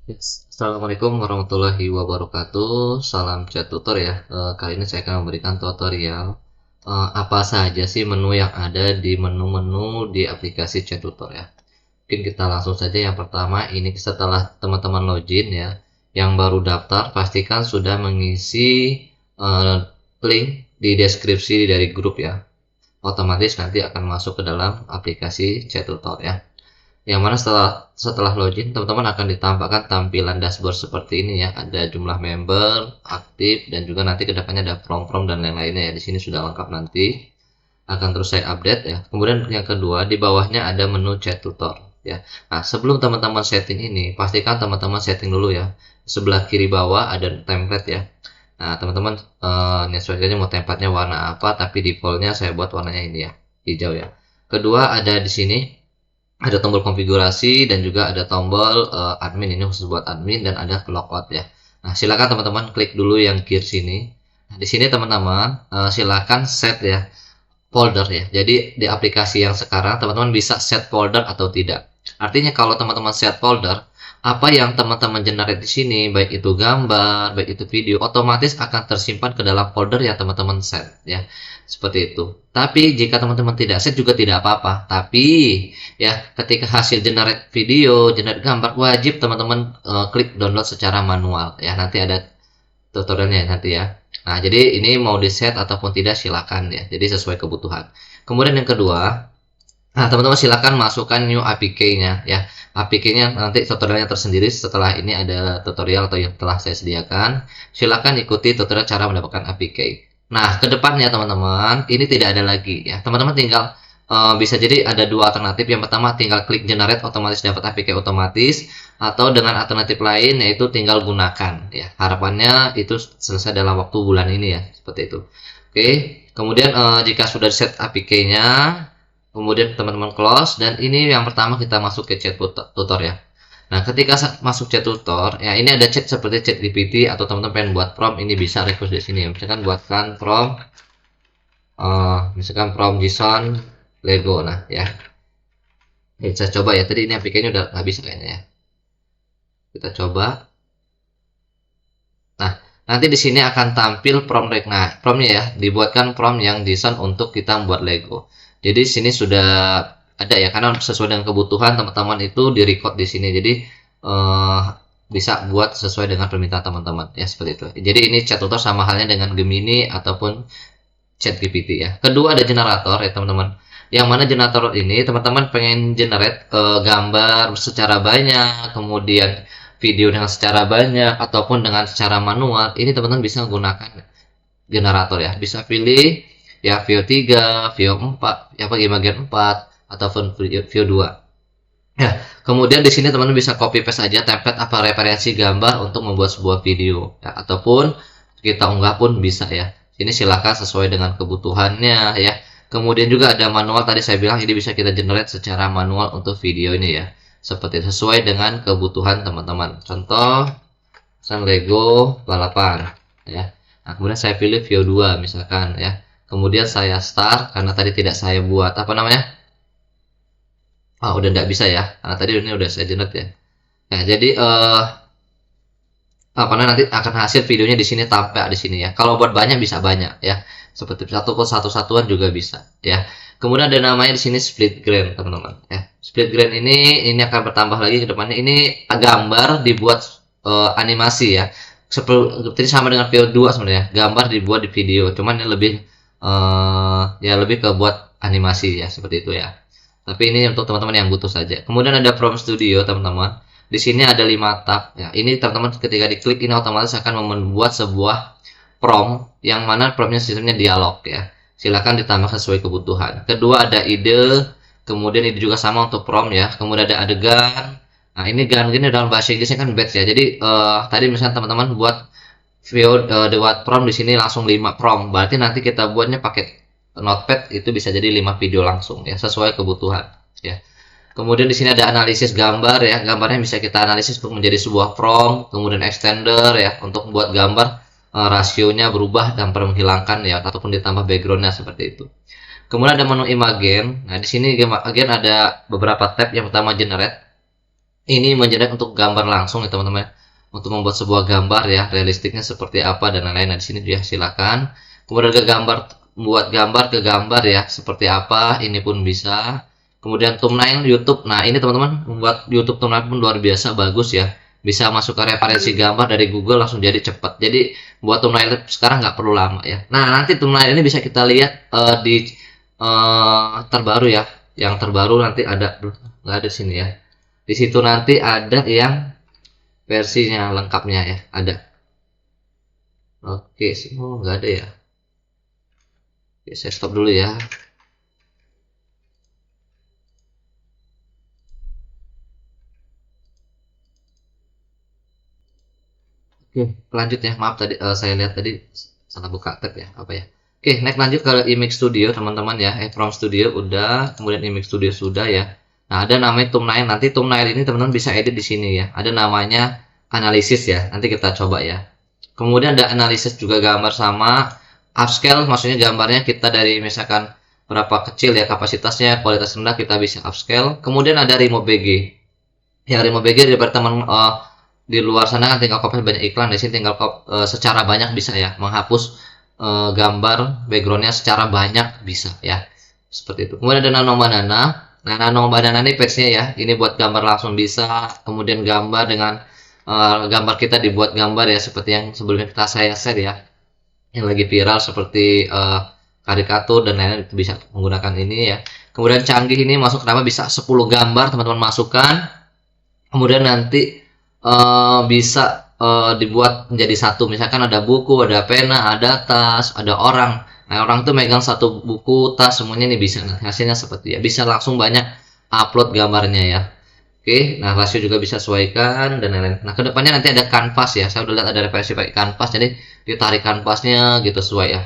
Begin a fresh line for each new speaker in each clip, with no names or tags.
Yes. Assalamualaikum warahmatullahi wabarakatuh. Salam chat tutor ya. Kali ini saya akan memberikan tutorial apa saja sih menu yang ada di menu-menu di aplikasi chat tutor ya. Mungkin kita langsung saja. Yang pertama, ini setelah teman-teman login ya, yang baru daftar pastikan sudah mengisi link di deskripsi dari grup ya. Otomatis nanti akan masuk ke dalam aplikasi chat tutor ya. Yang mana setelah login, teman-teman akan ditampakkan tampilan dashboard seperti ini ya. Ada jumlah member, aktif, dan juga nanti kedepannya ada prom-prom dan lain-lainnya ya. Di sini sudah lengkap, nanti akan terus saya update ya. Kemudian yang kedua, di bawahnya ada menu chat tutor ya. Nah, sebelum teman-teman setting ini, pastikan teman-teman setting dulu ya. Sebelah kiri bawah ada template ya. Nah, teman-teman nyesuaikan mau templatenya warna apa, tapi defaultnya saya buat warnanya ini ya, hijau ya. Kedua, ada di sini ada tombol konfigurasi dan juga ada tombol admin, ini khusus buat admin, dan ada logout ya. Nah, silakan teman-teman klik dulu yang kiri sini. Nah, di sini teman-teman silakan set ya folder ya. Jadi di aplikasi yang sekarang teman-teman bisa set folder atau tidak. Artinya kalau teman-teman set folder, apa yang teman-teman generate di sini, baik itu gambar, baik itu video, otomatis akan tersimpan ke dalam folder yang teman-teman set ya. Seperti itu. Tapi jika teman-teman tidak set juga tidak apa-apa. Tapi ya, ketika hasil generate video, generate gambar, wajib teman-teman klik download secara manual ya. Nanti ada tutorialnya nanti ya. Nah, jadi ini mau di set ataupun tidak silakan ya. Jadi sesuai kebutuhan. Kemudian yang kedua, nah teman-teman silakan masukkan new APK-nya ya. APK-nya nanti tutorialnya tersendiri. Setelah ini ada tutorial atau yang telah saya sediakan. Silakan ikuti tutorial cara mendapatkan APK. Nah, kedepannya teman-teman, ini tidak ada lagi ya. Teman-teman tinggal bisa jadi ada dua alternatif. Yang pertama, tinggal klik generate, otomatis dapat APK otomatis, atau dengan alternatif lain yaitu tinggal gunakan ya. Harapannya itu selesai dalam waktu bulan ini ya, seperti itu. Oke, kemudian jika sudah set APK-nya, kemudian teman-teman close, dan ini yang pertama kita masuk ke chat tutor ya. Nah, ketika masuk chat tutor, ya ini ada chat seperti chat GPT, atau teman-teman pengen buat prompt, ini bisa request di sini. Misalkan buatkan prompt, misalkan prompt JSON Lego. Nah, ya. Saya coba ya. Tadi ini APK-nya udah nggak bisa kayaknya ya. Kita coba. Nah, nanti di sini akan tampil prompt. Nah, promptnya ya, dibuatkan prompt yang JSON untuk kita membuat Lego. Jadi sini sudah ada ya, karena sesuai dengan kebutuhan teman-teman itu di record di sini. Jadi bisa buat sesuai dengan permintaan teman-teman ya, seperti itu. Jadi ini chat tutor sama halnya dengan Gemini ataupun chat GPT ya. Kedua ada generator ya teman-teman. Yang mana generator ini teman-teman pengen generate gambar secara banyak, kemudian video dengan secara banyak ataupun dengan secara manual, ini teman-teman bisa menggunakan generator ya. Bisa pilih ya view 3, view 4, ya bagi bagian 4 ataupun view 2. Ya, kemudian di sini teman-teman bisa copy paste aja template apa referensi gambar untuk membuat sebuah video ya, ataupun kita unggah pun bisa ya. Ini silakan sesuai dengan kebutuhannya ya. Kemudian juga ada manual, tadi saya bilang ini bisa kita generate secara manual untuk video ini ya. Seperti sesuai dengan kebutuhan teman-teman. Contoh misalkan Lego balapan ya. Nah, kemudian saya pilih view 2 misalkan ya. Kemudian saya start, karena tadi tidak saya buat apa namanya? Udah nggak bisa ya, karena tadi ini udah saya generate ya. Nah, jadi nanti akan hasil videonya di sini tampil di sini ya. Kalau buat banyak bisa banyak ya. Seperti satu satuan juga bisa ya. Kemudian ada namanya di sini split screen teman-teman ya. Split screen ini akan bertambah lagi ke depannya. Ini gambar dibuat animasi ya. Seperti sama dengan video 2 sebenarnya. Gambar dibuat di video, cuman ini lebih ya lebih ke buat animasi ya, seperti itu ya. Tapi ini untuk teman-teman yang butuh saja. Kemudian ada Prompt Studio teman-teman. Di sini ada 5 tab ya. Ini teman-teman ketika diklik ini otomatis akan membuat sebuah prompt yang mana promptnya sistemnya dialog ya. Silakan ditambah sesuai kebutuhan. Kedua ada ide, kemudian ini juga sama untuk prompt ya. Kemudian ada adegan. Nah, ini gan gini dalam bahasa Inggrisnya kan batch ya. Jadi tadi misalnya teman-teman buat video buat prompt di sini langsung 5 prompt. Berarti nanti kita buatnya pakai notepad, itu bisa jadi 5 video langsung ya, sesuai kebutuhan ya. Kemudian di sini ada analisis gambar ya. Gambarnya bisa kita analisis untuk menjadi sebuah prompt, kemudian extender ya untuk membuat gambar rasionya berubah dan menghilangkan ya, ataupun ditambah backgroundnya seperti itu. Kemudian ada menu imagen. Nah, di sini imagen ada beberapa tab. Yang pertama generate. Ini menjadi untuk gambar langsung ya teman-teman. Untuk membuat sebuah gambar ya, realistiknya seperti apa dan lain-lain. Nah, di sini dia silakan. Kemudian ke gambar, buat gambar ke gambar ya, seperti apa, ini pun bisa. Kemudian thumbnail YouTube. Nah, ini teman-teman membuat YouTube thumbnail pun luar biasa bagus ya. Bisa masuk ke referensi gambar dari Google langsung jadi cepat. Jadi buat thumbnail sekarang nggak perlu lama ya. Nah, nanti thumbnail ini bisa kita lihat di terbaru ya. Yang terbaru nanti ada, nggak ada sini ya. Di situ nanti ada yang versinya lengkapnya ya, ada. Oke, semua nggak ada ya. Oke, saya stop dulu ya. Oke, lanjut ya. Maaf tadi saya lihat tadi salah buka tab ya, apa ya. Oke, next lanjut ke Image Studio teman-teman ya. From Studio udah, kemudian Image Studio sudah ya. Nah, ada namanya thumbnail. Nanti thumbnail ini teman-teman bisa edit di sini ya. Ada namanya analisis ya. Nanti kita coba ya. Kemudian ada analisis juga gambar sama upscale, maksudnya gambarnya kita dari misalkan berapa kecil ya kapasitasnya, kualitas rendah kita bisa upscale. Kemudian ada remove BG. Ya, remove BG dari teman di luar sana kan tinggal copy banyak iklan, di sini tinggal secara banyak bisa ya, menghapus gambar backgroundnya secara banyak bisa ya, seperti itu. Kemudian ada nano banana. Nah, nano banana ini patchnya ya, ini buat gambar langsung bisa. Kemudian gambar dengan gambar kita dibuat gambar ya, seperti yang sebelumnya saya share ya, yang lagi viral seperti karikatur dan lain-lain, itu bisa menggunakan ini ya. Kemudian canggih ini masuk, kenapa bisa 10 gambar teman-teman masukkan. Kemudian nanti bisa dibuat menjadi satu, misalkan ada buku, ada pena, ada tas, ada orang. Nah, orang tuh megang satu buku, tas, semuanya ini bisa. Nah, hasilnya seperti ya, bisa langsung banyak upload gambarnya ya. Oke, nah rasio juga bisa sesuaikan dan lain-lain. Nah, kedepannya nanti ada kanvas ya, saya udah lihat ada referensi pakai kanvas, jadi ditarik kanvasnya gitu sesuai ya,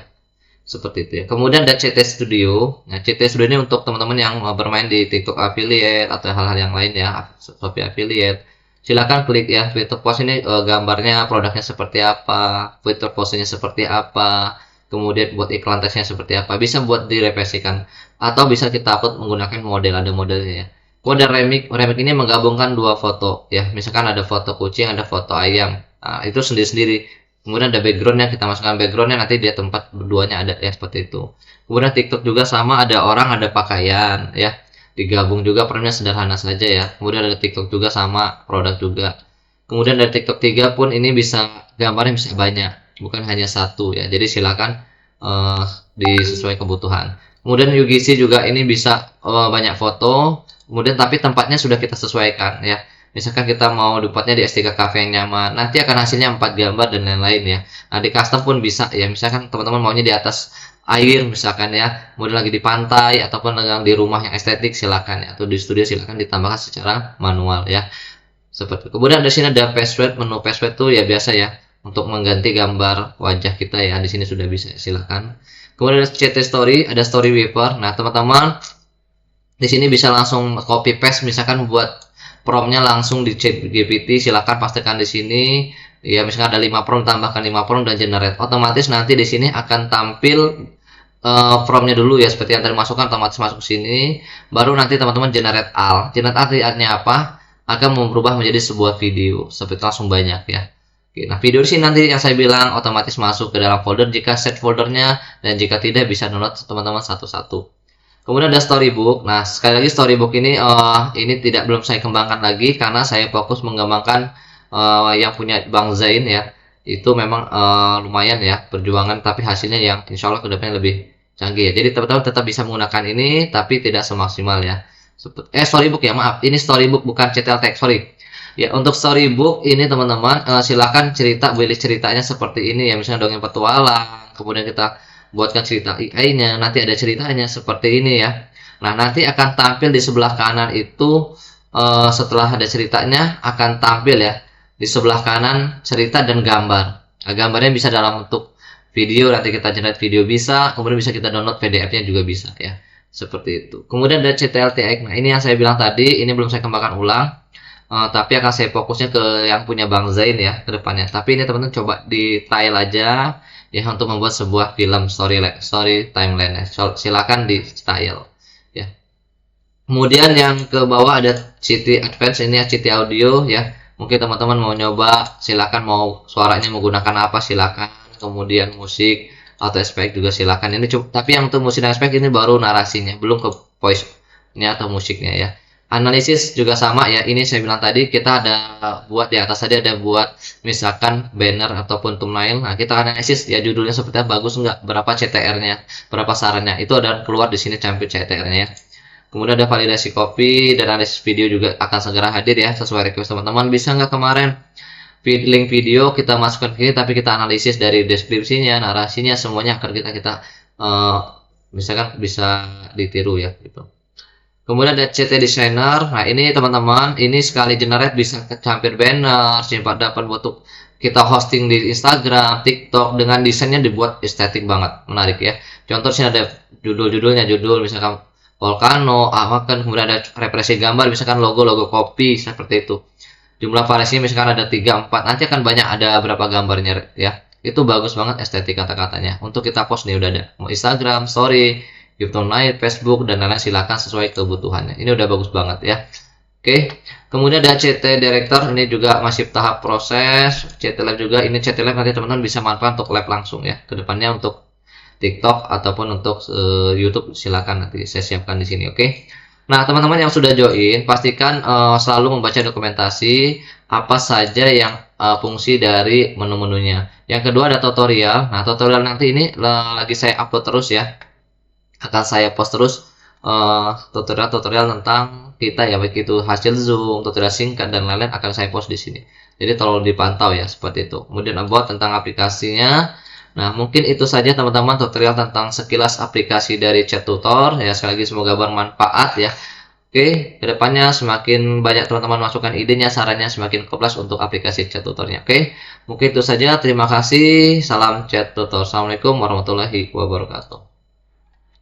seperti itu ya. Kemudian ada CT Studio. Nah, CT Studio ini untuk teman-teman yang bermain di TikTok affiliate atau hal-hal yang lain ya, Shopee affiliate. Silakan klik ya fitur post ini, gambarnya, produknya seperti apa, fitur posenya seperti apa, kemudian buat iklan tesnya seperti apa, bisa buat direfleksikan atau bisa kita upload menggunakan model, ada modelnya ya. Kode remix, remix ini menggabungkan dua foto ya, misalkan ada foto kucing, ada foto ayam. Nah, itu sendiri-sendiri. Kemudian ada backgroundnya, kita masukkan backgroundnya, nanti dia tempat berduanya ada ya, seperti itu. Kemudian TikTok juga sama, ada orang, ada pakaian ya, digabung juga, perannya sederhana saja ya. Kemudian ada TikTok juga sama, produk juga. Kemudian dari TikTok 3 pun ini bisa gambarnya bisa banyak, bukan hanya satu ya. Jadi silakan uh, disesuai kebutuhan. Kemudian UGC juga ini bisa banyak foto. Kemudian tapi tempatnya sudah kita sesuaikan ya. Misalkan kita mau dapatnya di S3 Cafe yang nyaman, nanti akan hasilnya 4 gambar dan lain-lain ya. Nah, di custom pun bisa ya. Misalkan teman-teman maunya di atas air misalkan ya, kemudian lagi di pantai ataupun di rumah yang estetik silakan ya, atau di studio silakan ditambahkan secara manual ya. Seperti itu. Kemudian di sini ada password, menu password tuh ya biasa ya untuk mengganti gambar wajah kita ya. Di sini sudah bisa, silakan. Kemudian ada CT Story, ada Story Weaver. Nah, teman-teman di sini bisa langsung copy paste, misalkan buat promptnya langsung di chat GPT, silakan pastikan di sini ya, misalkan ada 5 prompt, tambahkan 5 prompt dan generate, otomatis nanti di sini akan tampil promptnya dulu ya, seperti yang tadi masukkan otomatis masuk sini, baru nanti teman-teman generate all. Generate all artinya apa? Akan berubah menjadi sebuah video, seperti langsung banyak ya. Oke, nah video di sini nanti yang saya bilang otomatis masuk ke dalam folder jika set foldernya, dan jika tidak bisa download teman-teman satu-satu. Kemudian ada storybook. Nah, sekali lagi storybook ini tidak belum saya kembangkan lagi karena saya fokus mengembangkan yang punya Bang Zain ya. Itu memang lumayan ya perjuangan, tapi hasilnya yang insya Allah kedepannya lebih canggih ya. Jadi teman-teman tetap bisa menggunakan ini, tapi tidak semaksimal ya. Storybook ya, maaf. Ini storybook bukan CTL Text, sorry. Ya, untuk storybook ini teman-teman silakan pilih ceritanya seperti ini ya, misalnya dongeng petualang, kemudian kita buatkan cerita AI-nya, nanti ada ceritanya seperti ini ya. Nah, nanti akan tampil di sebelah kanan itu setelah ada ceritanya akan tampil ya di sebelah kanan cerita dan gambar. Nah, gambarnya bisa dalam bentuk video, nanti kita generate video bisa, kemudian bisa kita download PDF-nya juga bisa ya. Seperti itu. Kemudian ada CTLTX. Nah, ini yang saya bilang tadi, ini belum saya kembangkan ulang. Tapi akan saya fokusnya ke yang punya Bang Zain ya ke depannya. Tapi ini teman-teman coba di trial aja ya untuk membuat sebuah film story timeline ya. Silakan di style ya. Kemudian yang ke bawah ada CT Advance, ini ya CT Audio ya. Mungkin teman-teman mau nyoba, silakan mau suaranya menggunakan apa silakan. Kemudian musik atau efek juga silakan. Ini tapi yang untuk musik dan efek ini baru narasinya, belum ke voice ini atau musiknya ya. Analisis juga sama ya. Ini saya bilang tadi kita ada buat di atas tadi ada buat misalkan banner ataupun thumbnail. Nah, kita analisis ya judulnya seperti apa, bagus enggak, berapa CTR-nya, berapa sarannya. Itu ada keluar di sini campur CTR-nya ya. Kemudian ada validasi copy dan analisis video juga akan segera hadir ya sesuai request teman-teman. Bisa nggak kemarin link video kita masukkan ke sini tapi kita analisis dari deskripsinya, narasinya, semuanya akan kita misalkan bisa ditiru ya gitu. Kemudian ada CT Designer. Nah, ini teman-teman, ini sekali generate bisa campur banner, simpan dapat untuk kita hosting di Instagram, TikTok dengan desainnya dibuat estetik banget, menarik ya. Contoh sini ada judul-judulnya, judul misalkan Volcano, kan kemudian ada represi gambar, misalkan logo-logo kopi seperti itu. Jumlah variasinya misalkan ada 3, 4, nanti akan banyak ada berapa gambarnya ya. Itu bagus banget estetik kata-katanya. Untuk kita post nih udah ada. Mau Instagram, story, YouTube Live, Facebook dan lain-lain silakan sesuai kebutuhannya. Ini udah bagus banget ya. Oke. Kemudian ada CT Director, ini juga masih tahap proses. CT Live juga, ini CT Live nanti teman-teman bisa manfaat untuk live langsung ya. Kedepannya untuk TikTok ataupun untuk YouTube silakan nanti saya siapkan di sini, oke? Nah, teman-teman yang sudah join pastikan selalu membaca dokumentasi apa saja yang fungsi dari menu-menunya. Yang kedua ada tutorial. Nah, tutorial nanti ini lagi saya upload terus ya. Akan saya post terus tutorial-tutorial tentang kita ya, baik itu hasil zoom, tutorial singkat dan lain-lain akan saya post di sini. Jadi tolong dipantau ya seperti itu. Kemudian about tentang aplikasinya. Nah, mungkin itu saja teman-teman tutorial tentang sekilas aplikasi dari Chat Tutor ya. Sekali lagi semoga bermanfaat ya. Oke, kedepannya semakin banyak teman-teman masukkan idenya, sarannya semakin keplas untuk aplikasi Chat Tutornya. Oke, mungkin itu saja. Terima kasih. Salam Chat Tutor. Assalamualaikum warahmatullahi wabarakatuh.